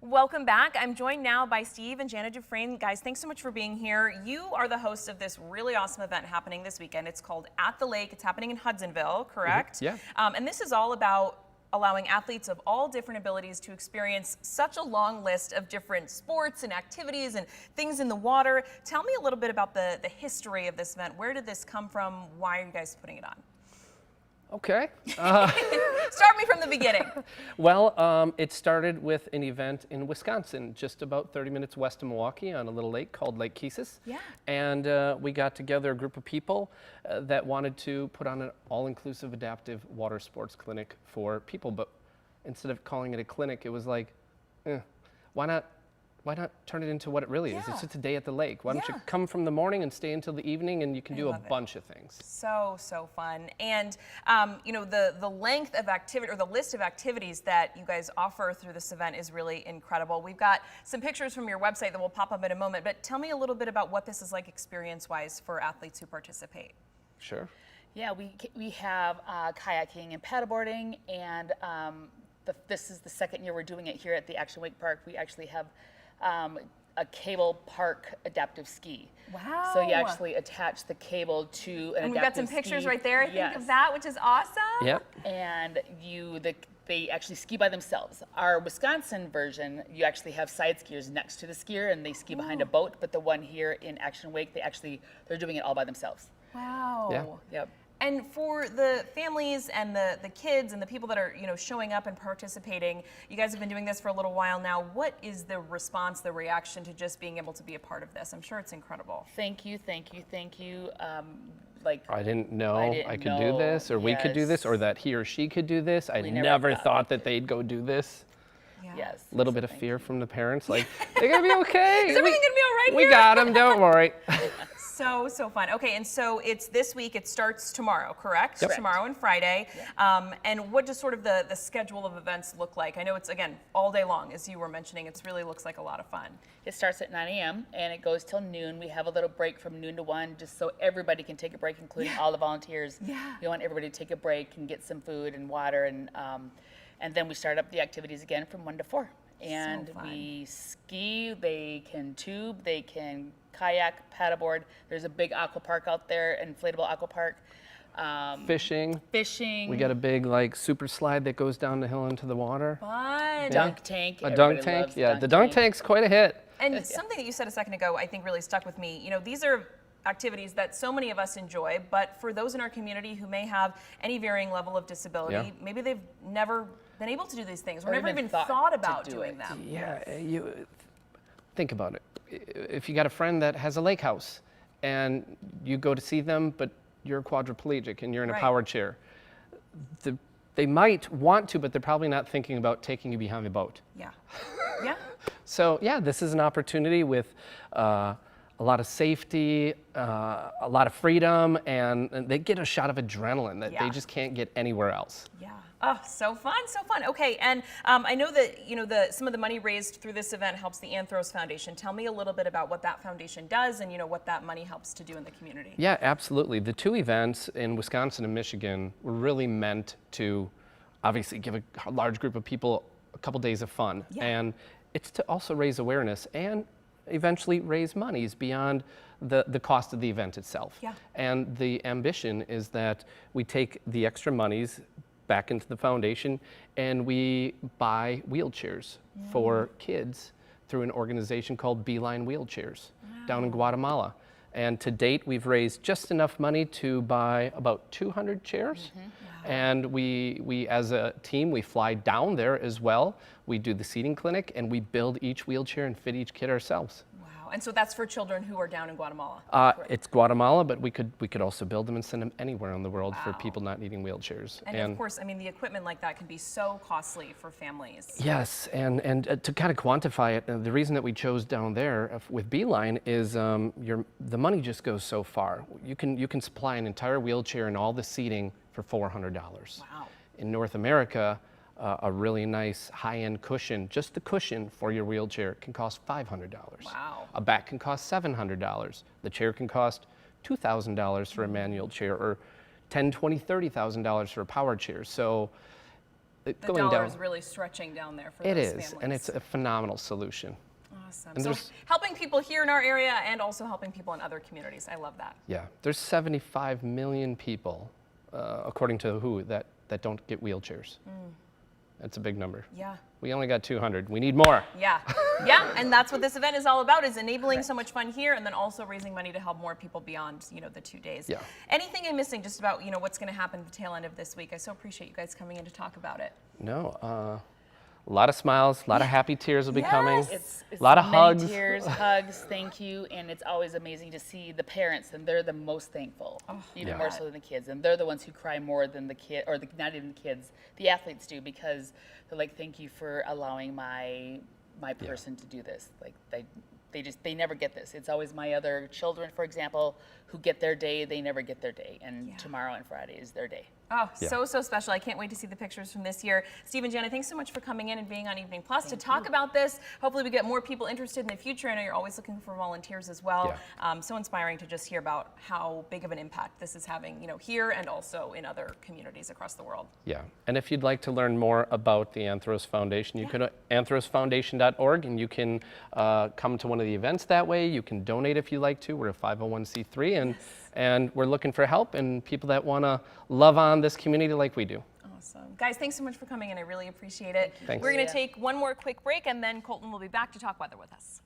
Welcome back. I'm joined now by Steve and Jana Dufresne. Guys, thanks so much for being here. You are the hosts of this really awesome event happening this weekend. It's called At the Lake. It's happening in Hudsonville, correct? Yeah. And this is all about allowing athletes of all different abilities to experience such a long list of different sports and activities and things in the water. Tell me a little bit about the history of this event. Where did this come from? Why are you guys putting it on? Okay. Start me from the beginning. Well, it started with an event in Wisconsin, just about 30 minutes west of Milwaukee on a little lake called Lake Kesis. Yeah. And we got together a group of people that wanted to put on an all-inclusive adaptive water sports clinic for people. But instead of calling it a clinic, it was like, why not turn it into what it really is? It's just a day at the lake. Why don't you come from the morning and stay until the evening, and you can do a bunch of things. So fun. And you know, the length of activity, or the list of activities that you guys offer through this event is really incredible. We've got some pictures from your website that will pop up in a moment, but tell me a little bit about what this is like experience-wise for athletes who participate. Sure. Yeah, we have kayaking and paddleboarding, and this is the second year we're doing it here at the Action Wake Park. We actually have a cable park adaptive ski. Wow. So you actually attach the cable to an adaptive ski. And we've got some pictures right there, I think, of that, which is awesome. Yep. And they actually ski by themselves. Our Wisconsin version, you actually have side skiers next to the skier, and they ski behind a boat. But the one here in Action Wake, they're doing it all by themselves. Wow. Yeah. Yep. And for the families and the kids and the people that are, you know, showing up and participating, you guys have been doing this for a little while now. What is the response, the reaction to just being able to be a part of this? I'm sure it's incredible. Thank you. I didn't know I could do this, or we could do this, or that he or she could do this. I never thought that they'd go do this. Yeah. Yes. A little bit of fear from the parents, like, they're gonna be okay. Is everything gonna be all right We here? got them, don't worry. So fun. Okay, and so it's this week. It starts tomorrow, correct? Yep. Tomorrow and Friday. And what does sort of the schedule of events look like? I know it's, again, all day long, as you were mentioning. It really looks like a lot of fun. It starts at 9 a.m. and it goes till noon. We have a little break from noon to 1 just so everybody can take a break, including all the volunteers. Yeah. We want everybody to take a break and get some food and water, and then we start up the activities again from 1 to 4. And we ski, they can tube, they can kayak, paddleboard. There's a big aqua park out there, inflatable aqua park. Fishing. Fishing. We got a big, like, super slide that goes down the hill into the water. Fun. Dunk tank. A dunk tank. Yeah, the dunk tank's quite a hit. And something that you said a second ago, I think really stuck with me. You know, these are activities that so many of us enjoy, but for those in our community who may have any varying level of disability, maybe they've never been able to do these things, or never even thought about doing them. Yeah, you think about it. If you got a friend that has a lake house and you go to see them, but you're quadriplegic and you're in a powered chair, they might want to, but they're probably not thinking about taking you behind the boat. Yeah. Yeah. So yeah, this is an opportunity with a lot of safety, a lot of freedom, and they get a shot of adrenaline that they just can't get anywhere else. Yeah. Oh, so fun, so fun. Okay, and I know that, you know, some of the money raised through this event helps the Anthros Foundation. Tell me a little bit about what that foundation does and, you know, what that money helps to do in the community. Yeah, absolutely. The two events in Wisconsin and Michigan were really meant to obviously give a large group of people a couple days of fun. Yeah. And it's to also raise awareness and eventually raise monies beyond the cost of the event itself. Yeah. And the ambition is that we take the extra monies back into the foundation and we buy wheelchairs for kids through an organization called Beeline Wheelchairs down in Guatemala. And to date, we've raised just enough money to buy about 200 chairs. And we, as a team, we fly down there as well. We do the seating clinic and we build each wheelchair and fit each kid ourselves. Wow, and so that's for children who are down in Guatemala? It's Guatemala, but we could also build them and send them anywhere in the world for people not needing wheelchairs. And of course, I mean, the equipment like that can be so costly for families. Yes, and to kind of quantify it, the reason that we chose down there with Beeline is the money just goes so far. You can supply an entire wheelchair and all the seating for $400. Wow. In North America, a really nice high-end cushion, just the cushion for your wheelchair can cost $500. Wow. A back can cost $700. The chair can cost $2,000 for a manual chair, or $10,000, $20,000, $30,000 for a powered chair. So The going dollar down. is really stretching down there for It those is, families. and it's a phenomenal solution. Awesome. And So there's- helping people here in our area and also helping people in other communities. I love that. Yeah, there's 75 million people, according to WHO, that don't get wheelchairs. That's a big number. Yeah. We only got 200. We need more. Yeah. Yeah. And that's what this event is all about, is enabling so much fun here and then also raising money to help more people beyond, the 2 days. Yeah. Anything I'm missing just about, what's going to happen at the tail end of this week? I so appreciate you guys coming in to talk about it. No, a lot of smiles, a lot of happy tears will be coming. Yes. It's a lot of many hugs. tears, hugs, thank you, and it's always amazing to see the parents, and they're the most thankful, even Yeah. more so than the kids, and they're the ones who cry more than the kid, or not even the kids, the athletes do, because they're like, thank you for allowing my person to do this. Like they never get this. It's always my other children, for example, who get their day. They never get their day, and tomorrow and Friday is their day. Oh, so special. I can't wait to see the pictures from this year. Steve and Jana, thanks so much for coming in and being on Evening Plus to talk about this. Hopefully we get more people interested in the future. I know you're always looking for volunteers as well. So inspiring to just hear about how big of an impact this is having, here and also in other communities across the world. Yeah, and if you'd like to learn more about the Anthros Foundation, you can anthrosfoundation.org, and you can come to one of the events that way. You can donate if you like to. We're a 501c3, and we're looking for help and people that want to love on this community like we do. Awesome. Guys, thanks so much for coming in. I really appreciate it. Thanks. We're going to take one more quick break, and then Colton will be back to talk weather with us.